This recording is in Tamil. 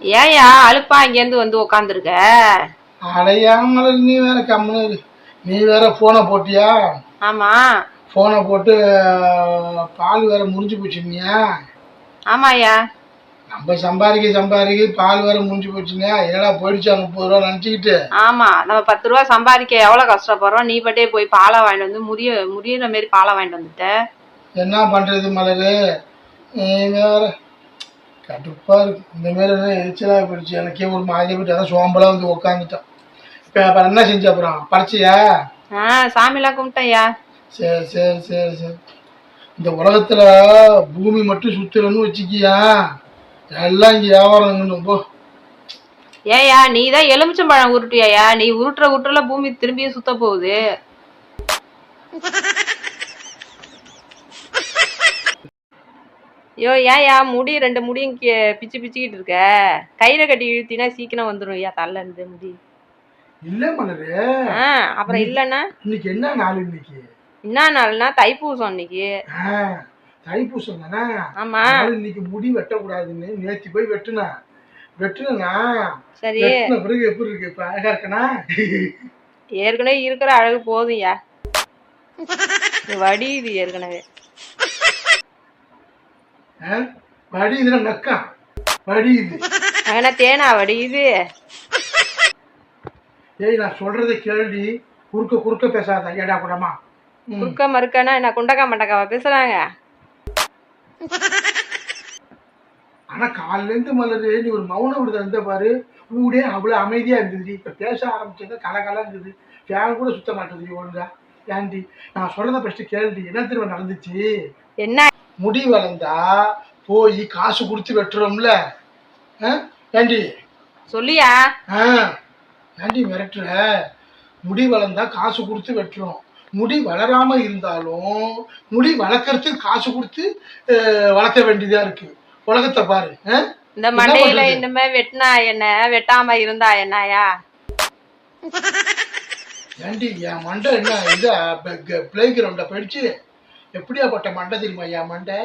ஏயா அலுப்பா இங்கேருந்து வந்து உக்காந்துருக்க? அடையாமல் நீ வேற கம்முனு. நீ வேற போனை போட்டியா? ஆமா. போனை போட்டு பால் வேற முடிஞ்சு போச்சுனியா? ஆமாயா. நம்ம சம்பாதிக்க பால் வேற முடிஞ்சு போச்சுங்க. என்னடா போயிடுச்சா 30 ரூபா நினைச்சுக்கிட்டு. ஆமா, நம்ம 10 ரூபா சம்பாதிக்க எவ்வளவு கஷ்டப்படுறோம். நீ பட்டே போய் பாலை வாங்கிட்டு வந்து முடியிற மாதிரி பாலை வாங்கிட்டு வந்துட்ட. என்ன பண்றது மலரு? நீ வேற கடுப்பா இருக்கு. இந்த மாதிரி எரிச்சலா போயிடுச்சு. எனக்கே ஒரு மாதிரி போயிட்டு அதான் சோம்பலா வந்து உக்காந்துட்டேன். இப்ப அப்புறம் என்ன செஞ்ச? அப்புறம் படைச்சியா? சாமிலாம் கும்பிட்டையா. சரி சரி சரி சரி. இந்த உலகத்துல பூமி மட்டும் சுத்துறன்னு வச்சுக்கியா, எல்லாம் இங்க வியாபாரம் போ. ஏயா நீ தான் எலுமிச்சம்பழம் உருட்டியாயா? நீ உருட்டுல பூமி திரும்பியும் சுத்த போகுது. ஐயோ ஏயா முடி 2 முடியும் பிச்சு பிச்சுக்கிட்டு இருக்க? கயிறை கட்டி இழுத்தினா சீக்கிரம் வந்துடும் ஐயா தள்ள இருந்து முடி. இல்ல மலரு. அப்புறம் இல்லன்னா இன்னைக்கு என்ன நாள்? இன்னைக்கு என்ன நாள்னா தைப்பூசம் இன்னைக்கு. தைப்பூசம் தானே? ஆமா. இன்னைக்கு முடி வெட்டக்கூடாதுன்னு நேத்தி போய் வெட்டுனா. சரி. பிறகு எப்படி இருக்கு? இப்ப அழகா இருக்கனா? ஏற்கனவே இருக்கிற அழகு போதும்யா. வடியுது ஏற்கனவே. வடியுதுன்னா நக்கா வடியுது. அங்கனா தேனா வடியுது. ஏய் நான் சொல்றதை கேள்வி. குறுக்க பேசாத. ஏடா கூடமா குறுக்க மறுக்கனா என்ன குண்டக்கா மண்டக்காவா பேசுறாங்க? ஆனா காலில இருந்து மலரு நீ ஒரு மௌன விடுதல் இருந்த பாரு. ஊடே அவ்வளவு அமைதியா இருந்தது. இப்ப பேச ஆரம்பிச்சது கலகலா இருந்தது. ஃபேன் கூட சுத்த மாட்டேங்குது ஒழுங்கா. ஏண்டி நான் சொல்றத ஃபர்ஸ்ட் கேள்வி. என்ன திரும்ப நடந்துச்சு? என்ன? முடி வளர்ந்தா போய் காசு கொடுத்து வெட்டுறோம்ல. ஏண்டி சொல்லியா? ஏண்டி மிரட்டுற? முடி வளர்ந்தா காசு கொடுத்து வெட்டுறோம். முடி வளராம இருந்தாலும் முடி வளர்க்கறதுக்கு காசு கொடுத்து வளர்க்க வேண்டியதா இருக்கு. உலகத்தை பாரு. இந்த மண்டையில இந்த மாதிரி வெட்டினா என்ன, வெட்டாம இருந்தா என்னயா? ஏண்டி என் மண்டை என்ன இது பிளே கிரவுண்ட போயிடுச்சு? எப்படியாப்பட்ட மண்டை தெரியுமா என் மண்டை?